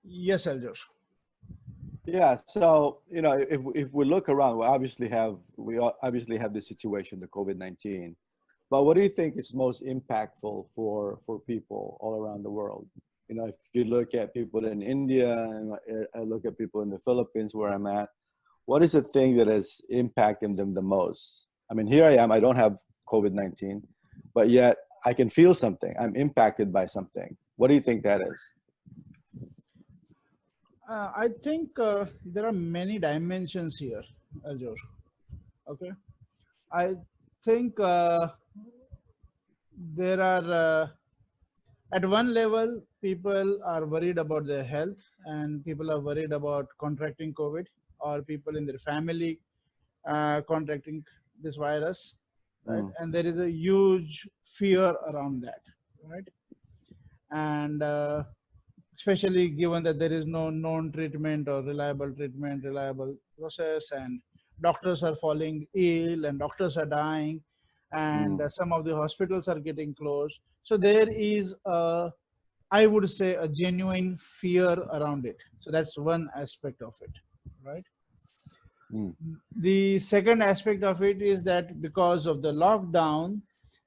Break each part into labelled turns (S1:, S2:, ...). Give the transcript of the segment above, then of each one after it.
S1: Yes, Aljor.
S2: Yeah. So, if we look around, we obviously have this situation, the COVID-19. But what do you think is most impactful for people all around the world? If you look at people in India and I look at people in the Philippines where I'm at, what is the thing that is impacting them the most? I mean, here I am. I don't have COVID-19, but yet I can feel something. I'm impacted by something. What do you think that is?
S1: I think there are many dimensions here, Aljor. Okay. I think there are, at one level, people are worried about their health and people are worried about contracting COVID, or people in their family contracting this virus, right?
S2: Mm,
S1: And there is a huge fear around that, right? And especially given that there is no known treatment or reliable treatment, reliable process, and doctors are falling ill and doctors are dying, and
S2: mm,
S1: some of the hospitals are getting closed. So there is a, I would say, a genuine fear around it. So that's one aspect of it, right?
S2: mm,
S1: The second aspect of it is that because of the lockdown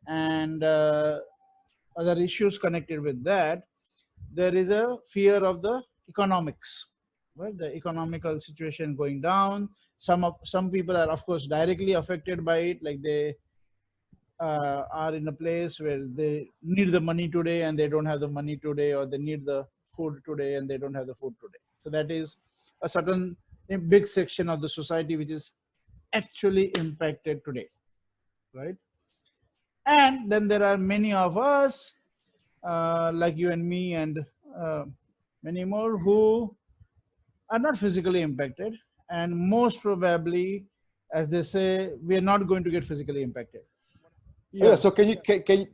S1: and other issues connected with that, there is a fear of the economics, right? The economical situation going down. Some people are, of course, directly affected by it, like they are in a place where they need the money today and they don't have the money today, or they need the food today and they don't have the food today. So that is a certain, a big section of the society which is actually impacted today, right? And then there are many of us, like you and me, and uh, many more, who are not physically impacted, and most probably, as they say, we are not going to get physically impacted.
S2: Oh, yeah. So
S1: Yes.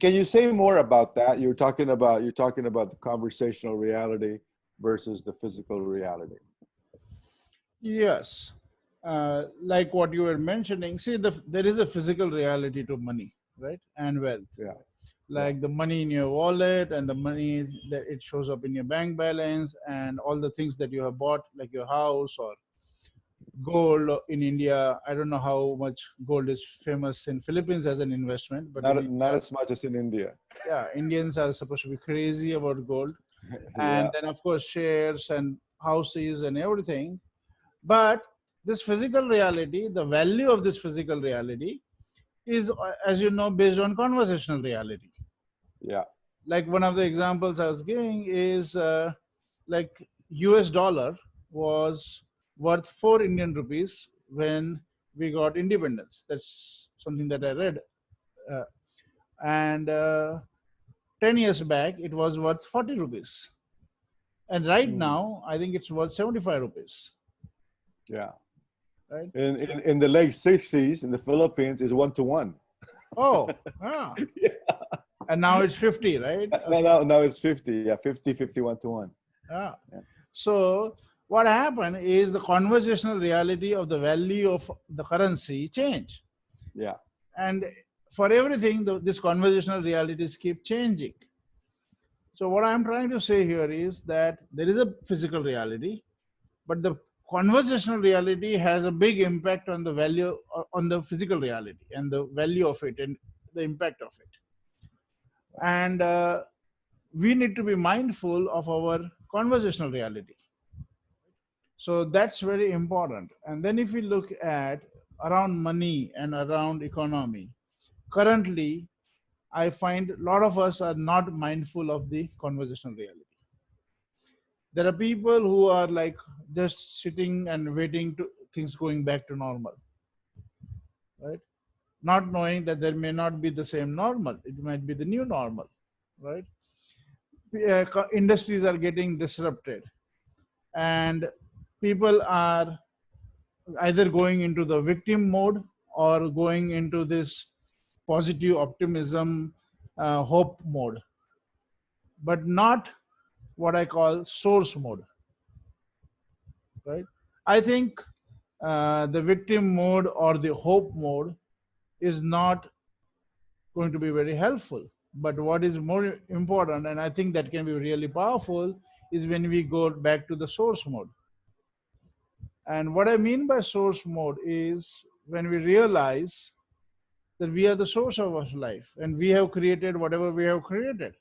S2: can you say more about that? You're talking about the conversational reality versus the physical reality.
S1: Yes. Like what you were mentioning, see, there is a physical reality to money, right? And wealth.
S2: Yeah. Yeah.
S1: Like the money in your wallet and the money that it shows up in your bank balance, and all the things that you have bought, like your house or gold in India. I don't know how much gold is famous in Philippines as an investment, but in
S2: Not
S1: India,
S2: as much as in India.
S1: yeah, Indians are supposed to be crazy about gold. And
S2: Yeah.
S1: then, of course, shares and houses and everything. But this physical reality, the value of this physical reality is, as you know, based on conversational reality.
S2: Yeah.
S1: Like one of the examples I was giving is like US dollar was worth 4 Indian rupees when we got independence. That's something that I read. Uh, and 10 years back, it was worth 40 rupees. And right
S2: Mm,
S1: now, I think it's worth 75 rupees,
S2: yeah.
S1: right?
S2: In the late 60s in the Philippines is 1 to 1.
S1: Oh, ah.
S2: Yeah.
S1: And now it's 50, right?
S2: No, it's 50. Yeah, 50, 51 to 1.
S1: Ah.
S2: Yeah.
S1: So what happened is the conversational reality of the value of the currency change.
S2: Yeah.
S1: And for everything, this conversational realities keep changing. So what I'm trying to say here is that there is a physical reality, but the conversational reality has a big impact on the value, on the physical reality and the value of it and the impact of it. And we need to be mindful of our conversational reality. So that's very important. And then if we look at around money and around economy, currently I find a lot of us are not mindful of the conversational reality. There are people who are like just sitting and waiting to things going back to normal, right? Not knowing that there may not be the same normal. It might be the new normal, right? Industries are getting disrupted, and people are either going into the victim mode or going into this positive optimism, hope mode, but not what I call source mode, right? I think the victim mode or the hope mode is not going to be very helpful. But what is more important, and I think that can be really powerful, is when we go back to the source mode. And what I mean by source mode is when we realize that we are the source of our life and we have created whatever we have created.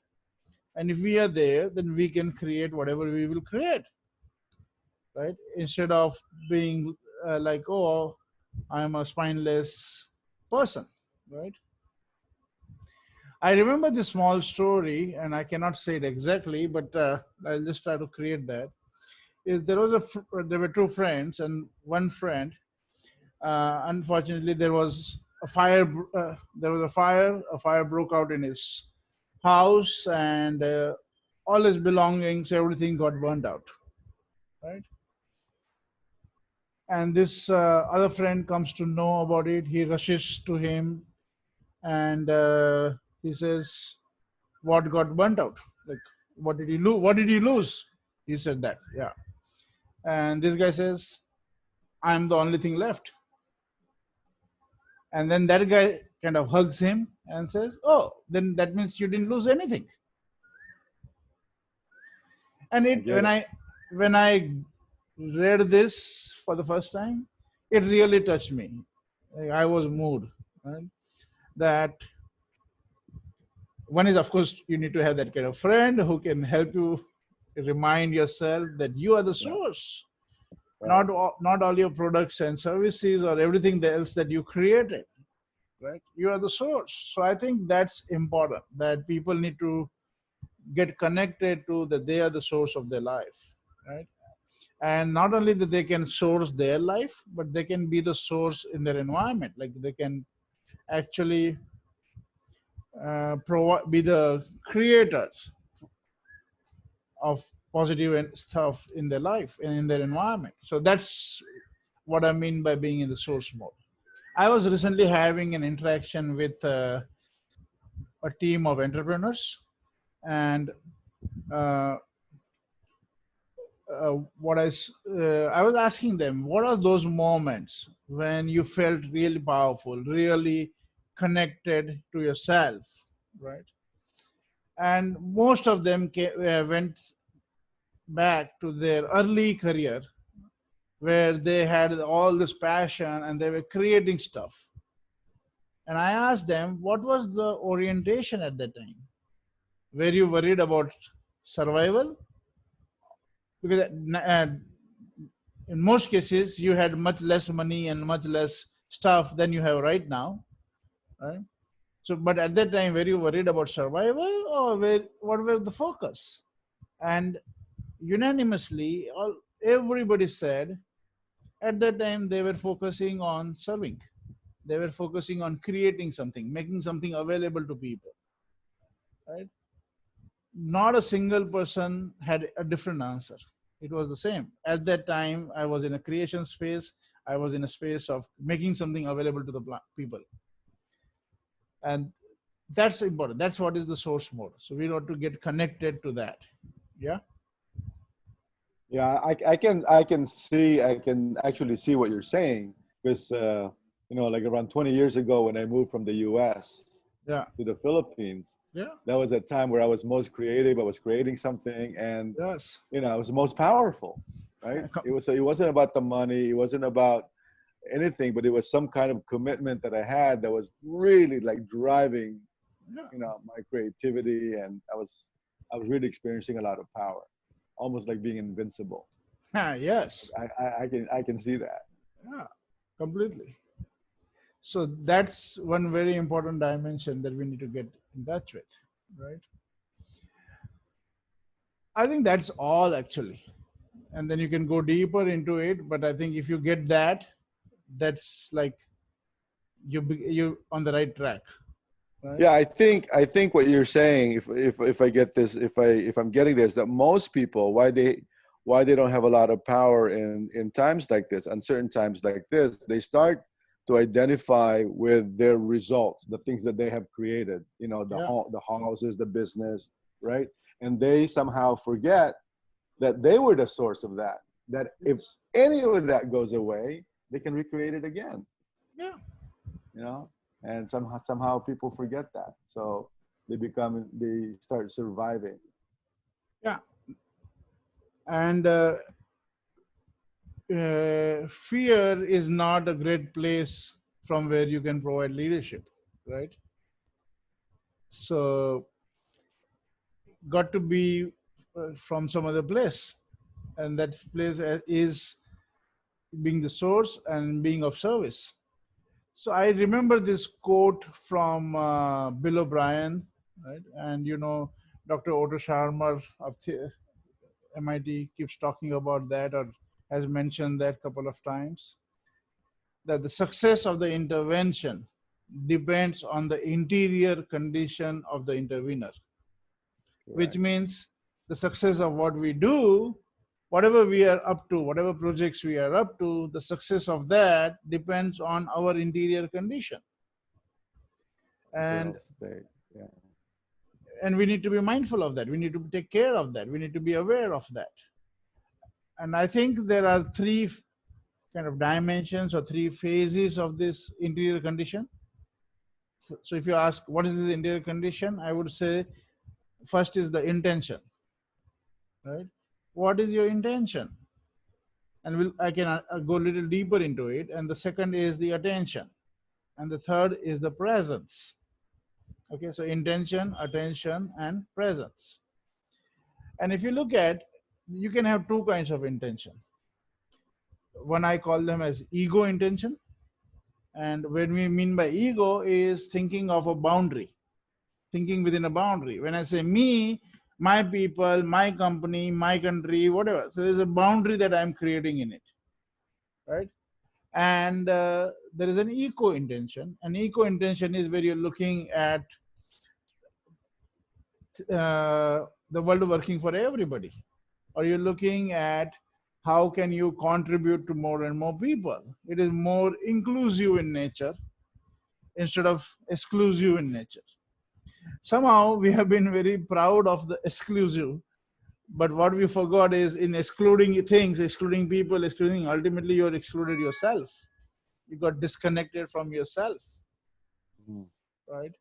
S1: And if we are there, then we can create whatever we will create, right? Instead of being like, oh, I'm a spineless person, right? I remember this small story, and I cannot say it exactly, but I'll just try to create that. Is there was there were two friends, and one friend, unfortunately, there was a fire. There was a fire. A fire broke out in his house, and all his belongings, everything got burnt out, right? And this other friend comes to know about it. He rushes to him, and he says, "What got burnt out? Like, what did he lose? What did he lose?" He said that, yeah. And this guy says, "I'm the only thing left." And then that guy kind of hugs him and says, "Oh, then that means you didn't lose anything." And
S2: I
S1: it
S2: get it.
S1: when I read this for the first time, it really touched me. Like, I was moved, right? That one is, of course, you need to have that kind of friend who can help you remind yourself that you are the
S2: Yeah.
S1: source,
S2: Right.
S1: not all your products and services or everything else that you created, right? You are the source. So I think that's important, that people need to get connected to that they are the source of their life, right? And not only that they can source their life, but they can be the source in their environment. Like they can actually be the creators of positive and stuff in their life and in their environment. So that's what I mean by being in the source mode. I was recently having an interaction with a team of entrepreneurs, and uh, I was asking them, what are those moments when you felt really powerful, really connected to yourself, right? And most of them went back to their early career where they had all this passion and they were creating stuff. And I asked them, what was the orientation at that time? Were you worried about survival? Because in most cases, you had much less money and much less stuff than you have right now, right? So, but at that time, were you worried about survival, or what were the focus? And unanimously, everybody said at that time they were focusing on serving. They were focusing on creating something, making something available to people, right? Not a single person had a different answer. It was the same. At that time, I was in a creation space. I was in a space of making something available to the people. And that's important. That's what is the source mode. So we want to get connected to that. Yeah.
S2: Yeah, I can actually see what you're saying because like around 20 years ago when I moved from the U.S.
S1: Yeah.
S2: to the Philippines,
S1: Yeah.
S2: that was a time where I was most creative. I was creating something, and
S1: Yes.
S2: I was most powerful. Right? It wasn't about the money. It wasn't about anything, but it was some kind of commitment that I had that was really like driving,
S1: Yeah.
S2: my creativity, and I was really experiencing a lot of power, almost like being invincible.
S1: Yes.
S2: I can see that.
S1: Yeah. Completely. So that's one very important dimension that we need to get in touch with, right? I think that's all actually. And then you can go deeper into it. But I think if you get that, that's like you on the right track, right?
S2: Yeah, I think what you're saying, if I get this, if I'm getting this, that most people why they don't have a lot of power in times like this, uncertain times like this, they start to identify with their results, the things that they have created,
S1: Yeah.
S2: the houses, the business, right? And they somehow forget that they were the source of that. That if
S1: Yes.
S2: any of that goes away, they can recreate it again.
S1: Yeah.
S2: you know and somehow people forget that, so they start surviving.
S1: Yeah. And fear is not a great place from where you can provide leadership, right? So got to be from some other place, and that place is being the source and being of service. So I remember this quote from Bill O'Brien, right? And Dr. Otto Scharmer of MIT keeps talking about that, or has mentioned that a couple of times, that the success of the intervention depends on the interior condition of the intervener, which
S2: Correct.
S1: means the success of what we do, whatever we are up to, whatever projects we are up to, the success of that depends on our interior condition. And
S2: Well state. Yeah.
S1: we need to be mindful of that. We need to take care of that. We need to be aware of that. And I think there are three kind of dimensions or three phases of this interior condition. So if you ask what is this interior condition, I would say first is the intention, right? What is your intention? And I can go a little deeper into it. And the second is the attention, and the third is the presence. Okay, so intention, attention, and presence. And if you look at, you can have two kinds of intention. One I call them as ego intention, and what we mean by ego is thinking of a boundary, thinking within a boundary. When I say me, my people, my company, my country, whatever, so there's a boundary that I'm creating in it, right? And there is an eco intention. An eco intention is where you're looking at the world working for everybody, or you're looking at how can you contribute to more and more people. It is more inclusive in nature instead of exclusive in nature. Somehow we have been very proud of the exclusive, but what we forgot is in excluding things, excluding people, excluding, ultimately you're excluded yourself. You got disconnected from yourself,
S2: Mhm.
S1: right?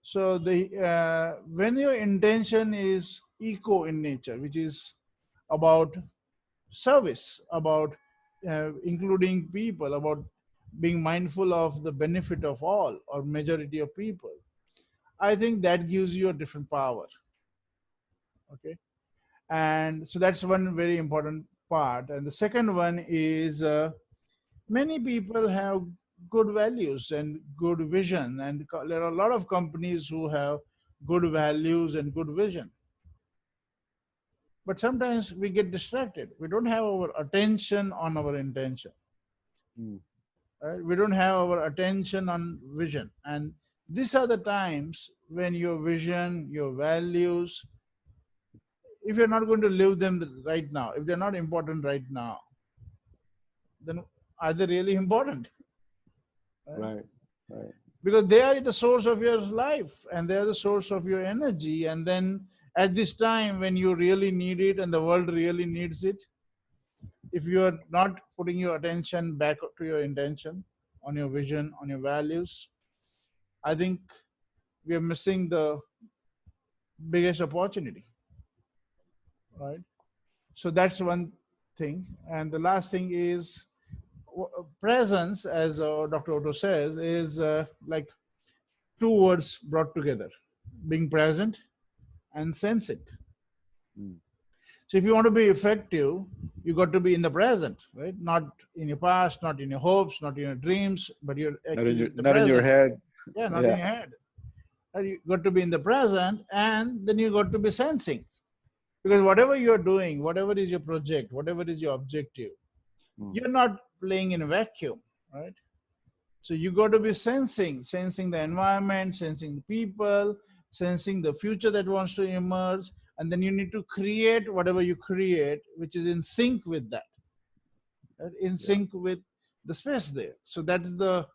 S1: So when your intention is eco in nature, which is about service, about including people, about being mindful of the benefit of all or majority of people, I think that gives you a different power. Okay, and so that's one very important part. And the second one is many people have good values and good vision, and there are a lot of companies who have good values and good vision, but sometimes we get distracted. We don't have our attention on our intention,
S2: Mm.
S1: right? We don't have our attention on vision, and these are the times when your vision, your values, if you're not going to live them right now, if they're not important right now, then are they really important, right?
S2: Right. Right.
S1: Because they are the source of your life, and they are the source of your energy. And then at this time when you really need it and the world really needs it, if you are not putting your attention back to your intention, on your vision, on your values, I think we are missing the biggest opportunity, right? So that's one thing. And the last thing is presence, as Dr. Otto says, is like two words brought together: being present and sensing.
S2: Mm.
S1: So if you want to be effective, you got to be in the present, right? Not in your past, not in your hopes, not in your dreams, but you're actually in the
S2: Not in your
S1: present.
S2: head.
S1: Yeah, not in
S2: Yeah.
S1: your head. You got to be in the present, and then you got to be sensing. Because whatever you're doing, whatever is your project, whatever is your objective,
S2: Mm.
S1: you're not playing in a vacuum, right? So you got to be sensing the environment, sensing the people, sensing the future that wants to emerge, and then you need to create whatever you create, which is in sync with that, right? In
S2: Yeah.
S1: sync with the space there. So that's the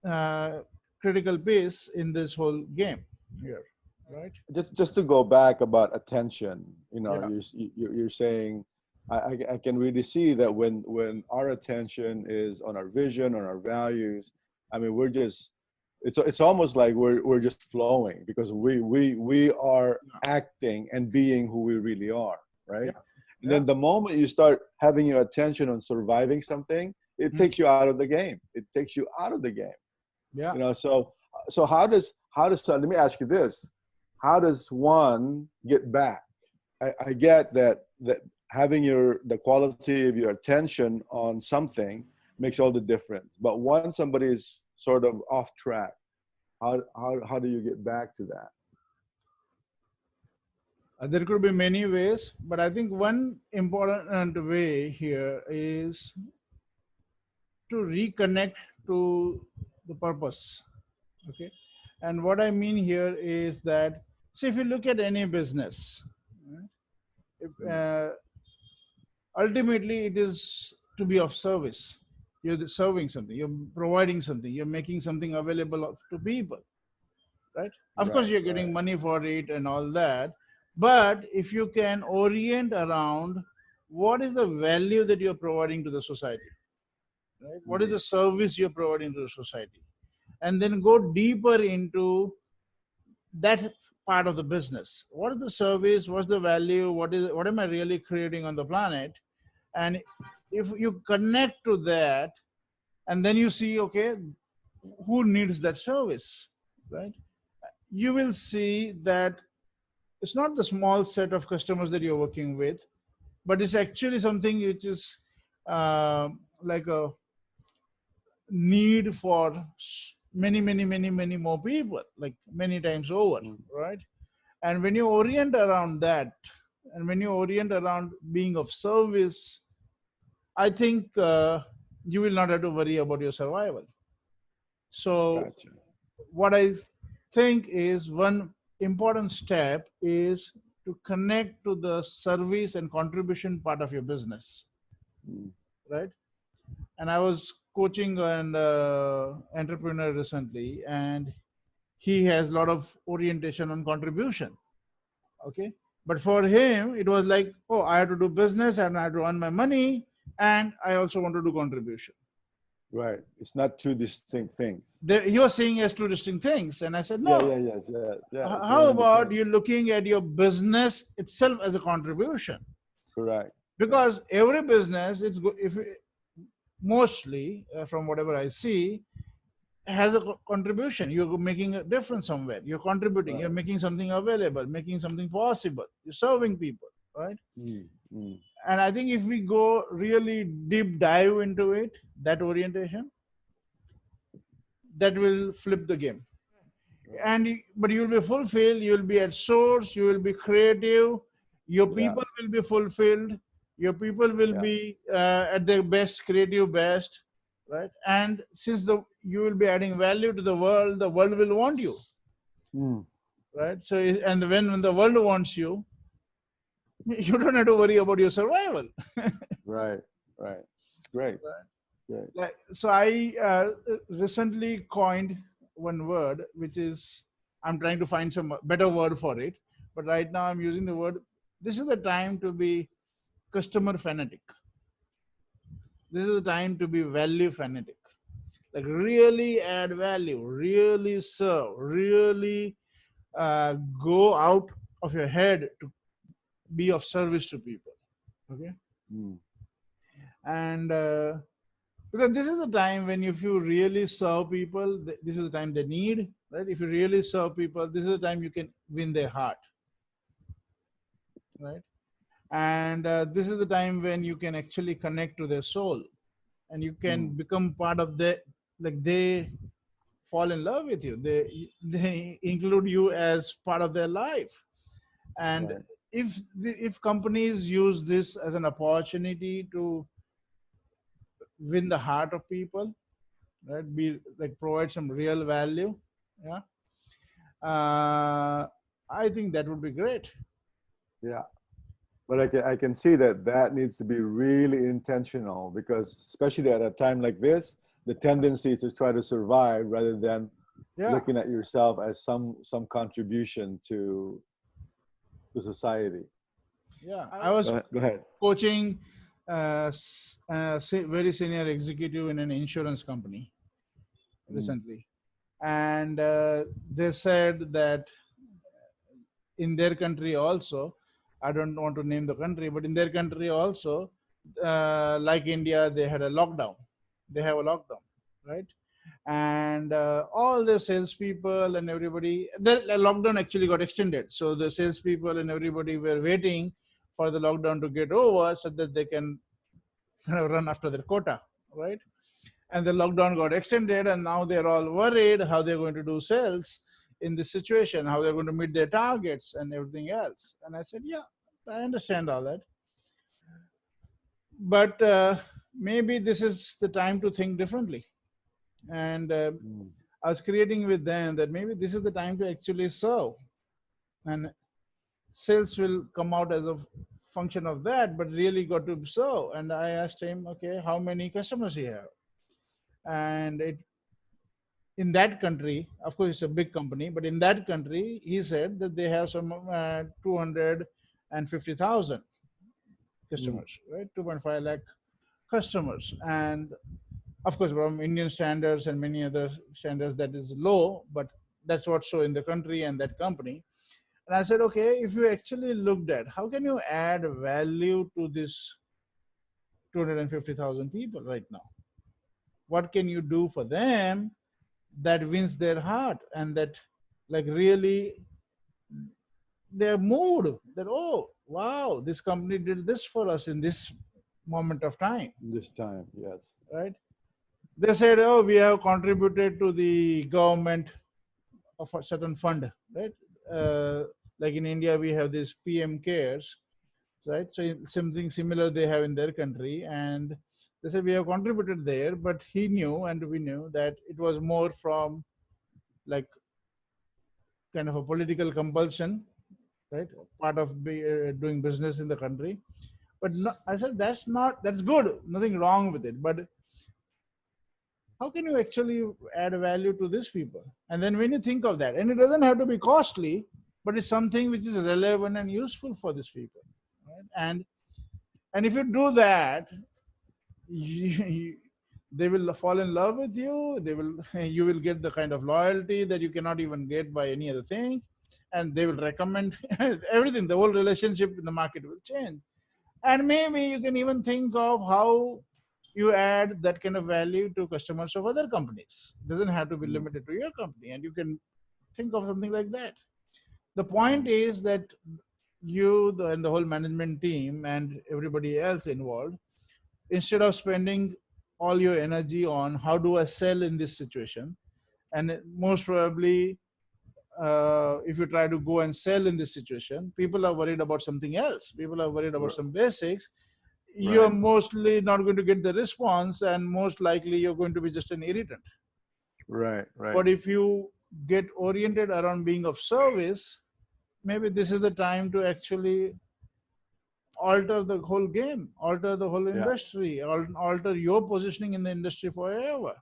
S1: uh, critical piece in this whole game here, right?
S2: Just to go back about attention,
S1: Yeah,
S2: you're saying I can really see that when our attention is on our vision, on our values, I mean, we're just it's almost like we're just flowing because we are
S1: yeah,
S2: acting and being who we really are,
S1: yeah.
S2: right? And then the moment you start having your attention on surviving something, it takes you out of the game. It takes you out of the game.
S1: Yeah.
S2: You know, so so let me ask you this: how does one get back? I get that having the quality of your attention on something makes all the difference. But once somebody is sort of off track, how do you get back to that?
S1: There could be many ways, but I think one important way here is to reconnect to the purpose. Okay. And what I mean here is that, see, if you look at any business, right, if, ultimately it is to be of service. You're serving something, you're providing something, you're making something available to people, right? Of course,
S2: Right,
S1: you're getting money for it and all that. But if you can orient around what is the value that you're providing to the society, right? What is the service you're providing to the society? And then go deeper into that part of the business. What is the service? What's the value? What am I really creating on the planet? And if you connect to that, and then you see, okay, who needs that service, right? You will see that it's not the small set of customers that you're working with, but it's actually something which is like a need for many more people, like many times over, right? And when you orient around that, and when you orient around being of service, I think you will not have to worry about your survival. So
S2: Gotcha.
S1: what I think is one important step is to connect to the service and contribution part of your business, right? And I was coaching an entrepreneur recently, and he has a lot of orientation on contribution. Okay. But for him, it was like, oh, I have to do business and I have to earn my money, and I also want to do contribution.
S2: Right. It's not two distinct things.
S1: He was saying as two distinct things. And I said,
S2: Yeah,
S1: no.
S2: yeah, yes, yeah. It's
S1: How
S2: one and the
S1: about
S2: same.
S1: you looking at your business itself as a contribution?
S2: Correct. Yeah.
S1: Because every business, if mostly from whatever I see, has a contribution. You're making a difference somewhere. You're contributing. You're
S2: Right.
S1: making something available, making something possible. You're serving people, right?
S2: Mm, mm.
S1: And I think if we go really deep dive into it, that orientation, that will flip the game. And but you'll be fulfilled. You'll be at source. You will be creative. Your
S2: Yeah,
S1: people will be fulfilled. Your people will
S2: yeah.
S1: be at their best, creative best, right? And since you will be adding value to the world will want you,
S2: Mm.
S1: right? So and when the world wants you, you don't have to worry about your survival.
S2: Right, right. It's great. Great.
S1: Like, so I recently coined one word, which is, I'm trying to find some better word for it, but right now I'm using the word, this is the time to be customer fanatic. This is the time to be value fanatic. Like really add value, really serve, really go out of your head to be of service to people. Okay.
S2: Mm.
S1: And because this is the time when if you really serve people, this is the time they need, right? If you really serve people, this is the time you can win their heart, right? And this is the time when you can actually connect to their soul, and you can
S2: Mm.
S1: become part of the, like they fall in love with you, they include you as part of their life. And
S2: Right.
S1: if companies use this as an opportunity to win the heart of people, right, be like provide some real value, yeah, I think that would be great.
S2: Yeah. But I can see that needs to be really intentional, because especially at a time like this, the tendency is to try to survive rather than
S1: Yeah,
S2: looking at yourself as some contribution to society.
S1: yeah, I was
S2: Go ahead.
S1: coaching very senior executive in an insurance company
S2: Mm.
S1: recently, and they said that in their country also, I don't want to name the country, but in their country also, like India, they had a lockdown. They have a lockdown, right? And all the salespeople and everybody, the lockdown actually got extended. So the salespeople and everybody were waiting for the lockdown to get over so that they can run after their quota, right? And the lockdown got extended, and now they're all worried how they're going to do sales in this situation, how they're going to meet their targets and everything else. And I said, yeah, I understand all that, but maybe this is the time to think differently. And
S2: Mm.
S1: I was creating with them that maybe this is the time to actually serve, and sales will come out as a function of that, but really got to serve. And I asked him, okay, how many customers you have? And in that country, of course, it's a big company, but in that country, he said that they have some 250,000
S2: Mm.
S1: customers, right? 2.5 lakh customers. And of course, from Indian standards and many other standards, that is low, but that's what's so in the country and that company. And I said, okay, if you actually looked at how can you add value to this 250,000 people right now? What can you do for them that wins their heart and that like really they're moved that, oh, wow, this company did this for us in this moment of time,
S2: This time, yes.
S1: right? They said, oh, we have contributed to the government of a certain fund, right? Uh, like in India, we have this PM cares, right? So something similar they have in their country. And they said, we have contributed there, but he knew and we knew that it was more from like kind of a political compulsion, right? Part of doing business in the country. But no, I said that's good, nothing wrong with it. But how can you actually add value to these people? And then when you think of that, and it doesn't have to be costly, but it's something which is relevant and useful for these people, right? And if you do that, you, they will fall in love with you. They will you will get the kind of loyalty that you cannot even get by any other thing, and they will recommend everything. The whole relationship in the market will change. And maybe you can even think of how you add that kind of value to customers of other companies. It doesn't have to be
S2: Mm.
S1: limited to your company, and you can think of something like that. The point is that and the whole management team and everybody else involved, instead of spending all your energy on how do I sell in this situation, and most probably if you try to go and sell in this situation, people are worried about something else. People are worried about
S2: R-
S1: some basics. You're
S2: Right,
S1: mostly not going to get the response, and most likely you're going to be just an irritant.
S2: right, right.
S1: But if you get oriented around being of service, maybe this is the time to actually alter the whole game, alter the whole
S2: Yeah,
S1: industry, alter your positioning in the industry forever.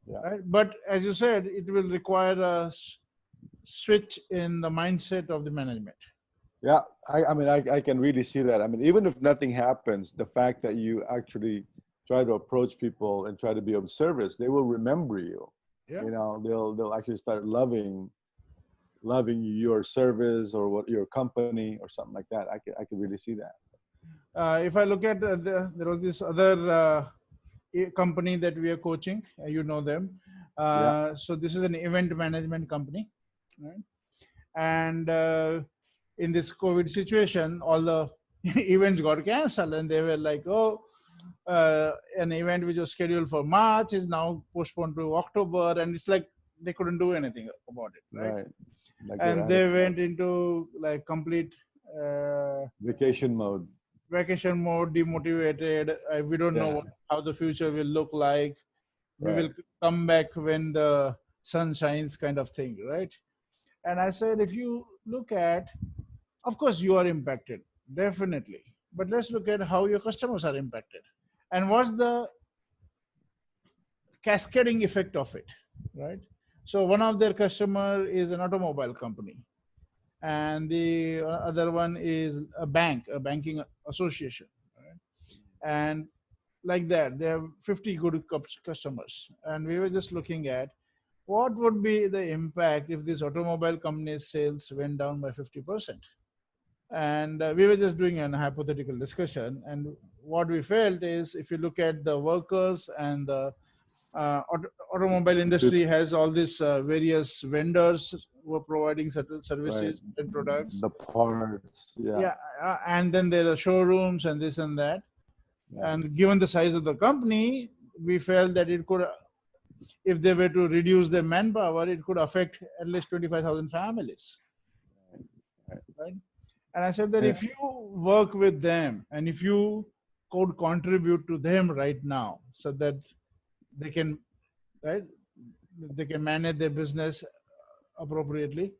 S2: yeah.
S1: Right? But as you said, it will require a switch in the mindset of the management.
S2: Yeah, I mean, I can really see that. I mean, even if nothing happens, the fact that you actually try to approach people and try to be of service, they will remember you.
S1: Yeah.
S2: You know, they'll actually start loving your service or what your company or something like that. I could really see that.
S1: If I look at there was this other company that we are coaching, you know them.
S2: Yeah,
S1: So this is an event management company, right? And in this COVID situation, all the events got cancelled, and they were like, "Oh, an event which was scheduled for March is now postponed to October," and it's like they couldn't do anything about it, right?
S2: right. Like they're
S1: And
S2: out of
S1: they went into like complete uh,
S2: vacation mode.
S1: vacation mode, demotivated. We don't know
S2: Yeah,
S1: how the future will look like. We will
S2: right.
S1: come back when the sun shines, kind of thing, right? And I said, if you look at, of course, you are impacted, definitely. But let's look at how your customers are impacted and what's the cascading effect of it, right? So one of their customer is an automobile company, and the other one is a bank, a banking association, right? And like that, they have 50 good customers. And we were just looking at what would be the impact if this automobile company's sales went down by 50%. And we were just doing an hypothetical discussion. And what we felt is, if you look at the workers and the automobile industry has all these various vendors who are providing certain
S2: Right.
S1: services and products.
S2: The parts. Yeah.
S1: Yeah, and then there are showrooms and this and that.
S2: Yeah.
S1: And given the size of the company, we felt that it could, if they were to reduce their manpower, it could affect at least 25,000 families. Right? And I said that if you work with them and if you could contribute to them right now, so that they can, right, they can manage their business appropriately,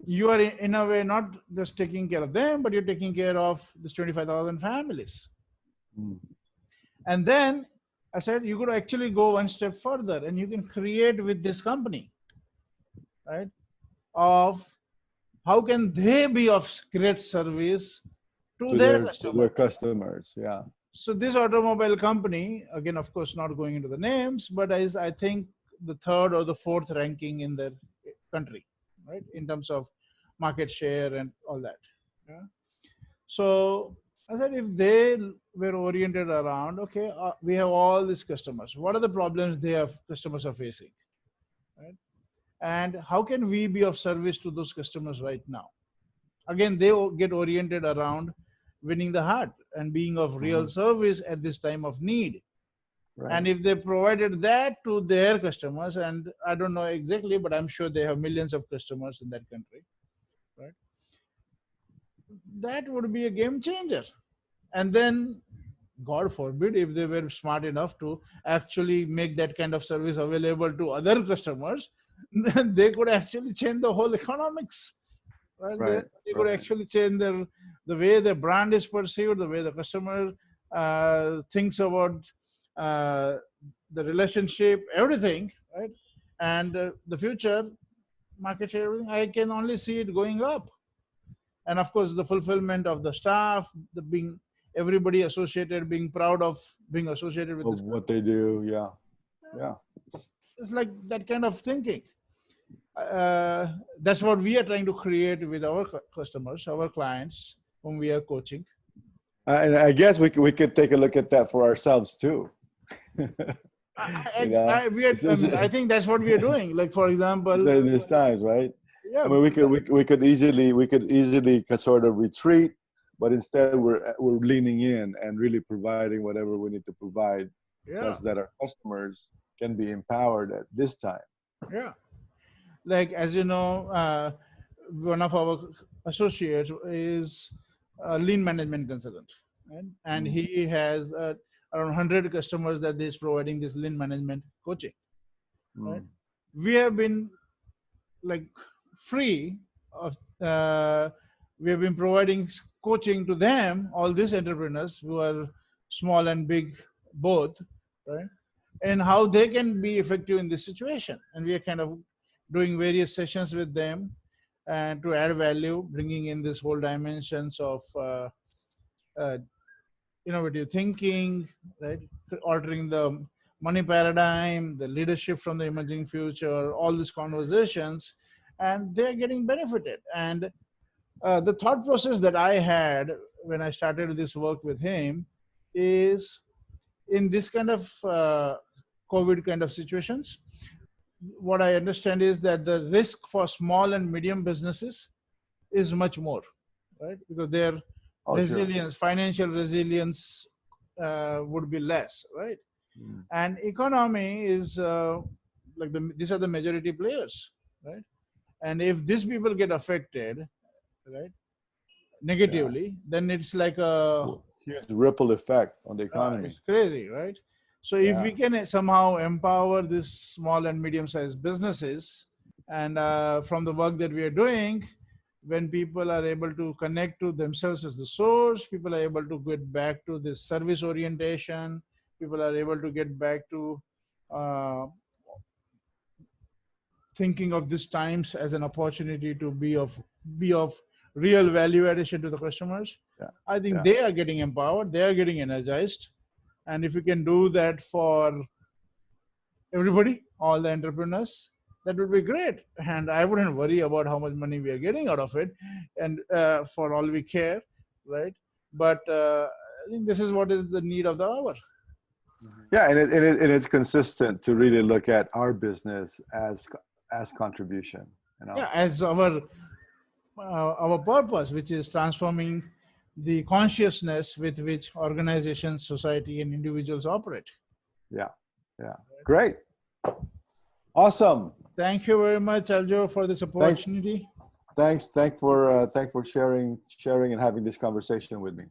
S1: you are in a way not just taking care of them, but you're taking care of this 25,000 families.
S2: Mm.
S1: And then I said, you could actually go one step further and you can create with this company, right, of how can they be of great service to their customers.
S2: To their customers, yeah.
S1: So this automobile company, again, of course, not going into the names, but is, I think, the third or the fourth ranking in their country, right, in terms of market share and all that. Yeah. So I said, if they were oriented around, okay, we have all these customers. What are the problems customers are facing, right? And how can we be of service to those customers right now? Again, they get oriented around winning the heart and being of real service at this time of need. Right. And if they provided that to their customers, and I don't know exactly, but I'm sure they have millions of customers in that country, right? That would be a game changer. And then, God forbid, if they were smart enough to actually make that kind of service available to other customers, then they could actually change the whole economics. Right? They could actually change the way the brand is perceived, the way the customer thinks about the relationship, everything, right? And the future market share, I can only see it going up. And of course, the fulfillment of the staff, the being everybody associated, being proud of being associated with this
S2: what they do, yeah, yeah.
S1: It's like that kind of thinking. That's what we are trying to create with our customers, our clients, whom we are coaching.
S2: And I guess we could take a look at that for ourselves too.
S1: I think that's what we are doing. Like, for example,
S2: there's times, right?
S1: Yeah,
S2: I mean, we could easily sort of retreat, but instead we're leaning in and really providing whatever we need to provide, such that our customers can be empowered at this time.
S1: Yeah, like, as you know, one of our associates is a lean management consultant, right? And he has around 100 customers that he's providing this lean management coaching. Right? We have been like free of we have been providing coaching to them, all these entrepreneurs who are small and big both, right, and how they can be effective in this situation. And we are kind of doing various sessions with them and to add value, bringing in this whole dimensions of innovative thinking, right, altering the money paradigm, the leadership from the emerging future, all these conversations, and they're getting benefited. And the thought process that I had when I started this work with him is, in this kind of COVID kind of situations, what I understand is that the risk for small and medium businesses is much more, right? Because their resilience, financial resilience would be less, right? And economy is like these are the majority players, right? And if these people get affected, right, negatively, then it's like a
S2: huge ripple effect on the economy.
S1: It's crazy, right? So if we can somehow empower these small and medium-sized businesses, and from the work that we are doing, when people are able to connect to themselves as the source, people are able to get back to this service orientation, people are able to get back to thinking of these times as an opportunity to be of real value addition to the customers. I think they are getting empowered, they are getting energized. And if you can do that for everybody, all the entrepreneurs, that would be great. And I wouldn't worry about how much money we are getting out of it, and for all we care, right? But I think this is what is the need of the hour.
S2: Yeah, and it's consistent to really look at our business as contribution. You know.
S1: Yeah, as our purpose, which is transforming the consciousness with which organizations, society, and individuals operate.
S2: Yeah, yeah, great, awesome.
S1: Thank you very much, Aljor, for this opportunity.
S2: Thanks for sharing and having this conversation with me.